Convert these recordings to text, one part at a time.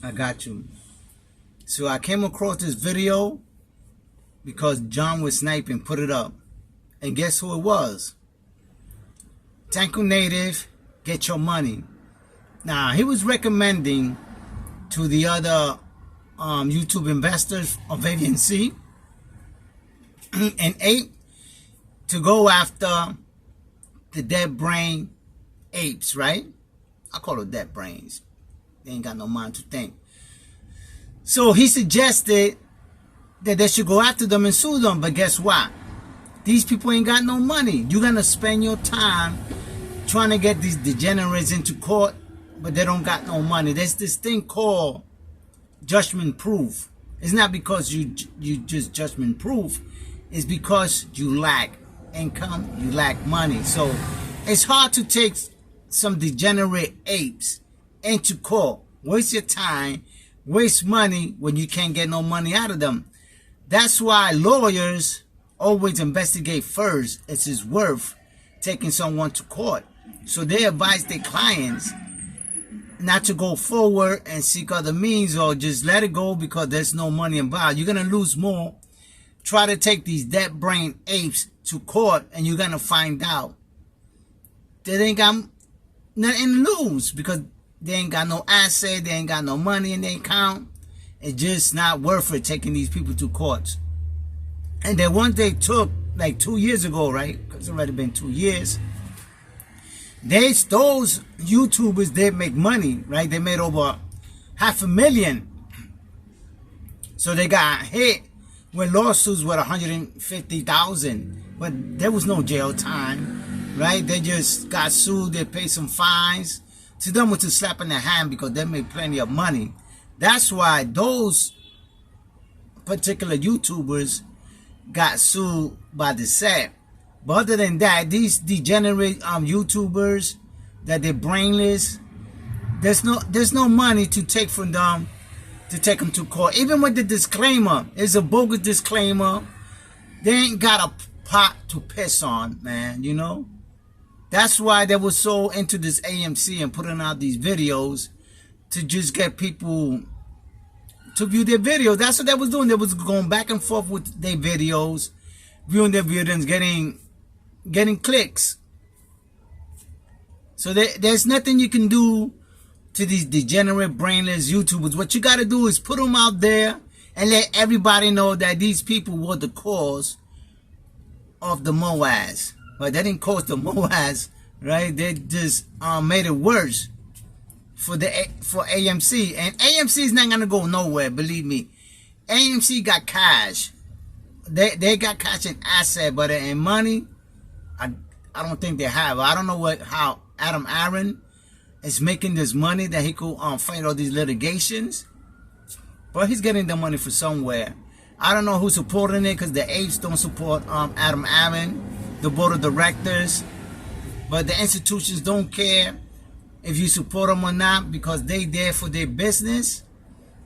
I got you. So I came across this video because John was sniping, put it up. And guess who it was? Tanku Native, get your money. Now, he was recommending to the other YouTube investors of AMC and Ape to go after the dead brain apes, right? I call it dead brains. They ain't got no mind to think. So he suggested that they should go after them and sue them. But guess what? These people ain't got no money. You're going to spend your time trying to get these degenerates into court, but they don't got no money. There's this thing called judgment proof. It's not because you just judgment proof. It's because you lack income, you lack money. So it's hard to take some degenerate apes into court, waste your time, waste money when you can't get no money out of them. That's why lawyers always investigate first. It's worth taking someone to court. So they advise their clients not to go forward and seek other means or just let it go because there's no money involved. You're going to lose more. Try to take these dead brain apes to court and you're going to find out they ain't got nothing to lose because they ain't got no asset, they ain't got no money in their account. It's just not worth it taking these people to courts. And then once they took, like 2 years ago, right? Because it's already been 2 years. Those YouTubers, they make money, right? They made over $500,000. So they got hit with lawsuits with $150,000. But there was no jail time, right? They just got sued, they paid some fines. To them, it's a slap in the hand because they made plenty of money. That's why those particular YouTubers got sued by the SEC. But other than that, these degenerate YouTubers that they're brainless, there's no money to take from them to take them to court. Even with the disclaimer, it's a bogus disclaimer. They ain't got a pot to piss on, man, you know? That's why they were so into this AMC and putting out these videos to just get people to view their videos. That's what they was doing. They was going back and forth with their videos, viewing their videos, getting clicks. So there's nothing you can do to these degenerate, brainless YouTubers. What you got to do is put them out there and let everybody know that these people were the cause of the MOAS. But they didn't cause the MOAS, right? They just made it worse for AMC. And AMC is not gonna go nowhere, believe me. AMC got cash. They got cash and asset, but in money, I don't think they have. I don't know how Adam Aaron is making this money that he could fight all these litigations. But he's getting the money from somewhere. I don't know who's supporting it because the apes don't support Adam Aaron, the board of directors. But the institutions don't care if you support them or not because they there for their business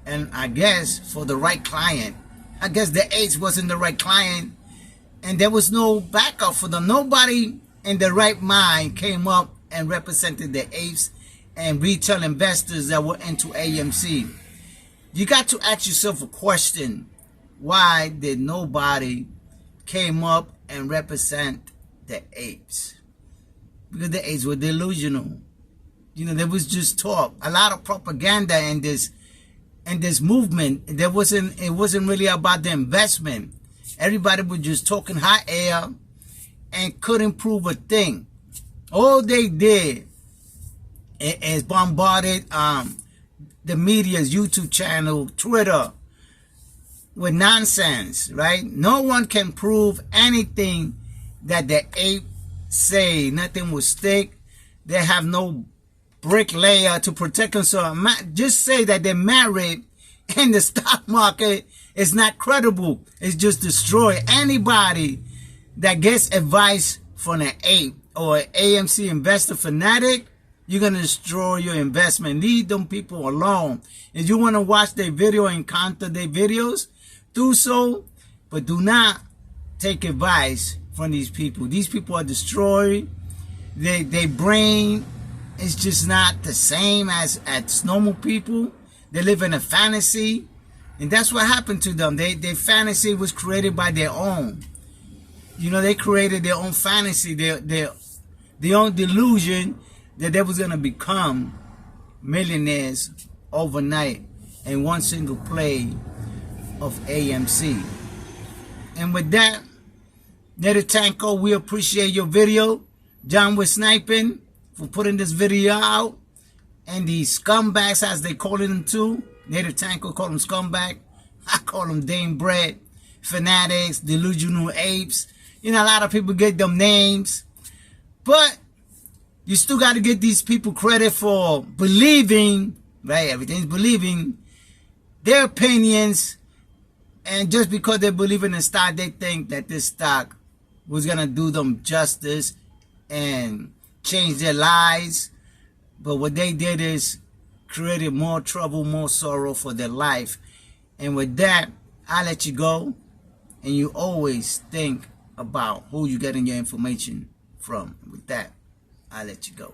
and I guess for the right client. I guess the apes wasn't the right client and there was no backup for them. Nobody in their right mind came up and represented the apes and retail investors that were into AMC. You got to ask yourself a question. Why did nobody came up and represent the apes? Because the apes were delusional. You know, there was just talk, a lot of propaganda in this movement. It wasn't really about the investment. Everybody was just talking hot air and couldn't prove a thing. All they did is bombarded the media's YouTube channel, Twitter, with nonsense, right? No one can prove anything that the ape say. Nothing will stick. They have no bricklayer to protect them. So just say that they're married and the stock market is not credible. It's just destroy anybody that gets advice from an ape or an AMC investor fanatic. You're going to destroy your investment. Leave them people alone. If you want to watch their video and counter their videos, do so, but do not take advice from these people. These people are destroyed. Their brain is just not the same as normal people. They live in a fantasy, and that's what happened to them. Their fantasy was created by their own. You know, they created their own fantasy, their own delusion that they was gonna become millionaires overnight in one single play of AMC. And with that, Native Tanko, we appreciate your video. John Wick Sniping for putting this video out. And the scumbags, as they call them too. Native Tanko call them scumbag. I call them Dame Bread, fanatics, delusional apes. You know, a lot of people get them names. But you still got to give these people credit for believing, right? Everything's believing their opinions. And just because they believe in the stock, they think that this stock was going to do them justice and change their lives. But what they did is created more trouble, more sorrow for their life. And with that, I let you go. And you always think about who you're getting your information from. With that, I let you go.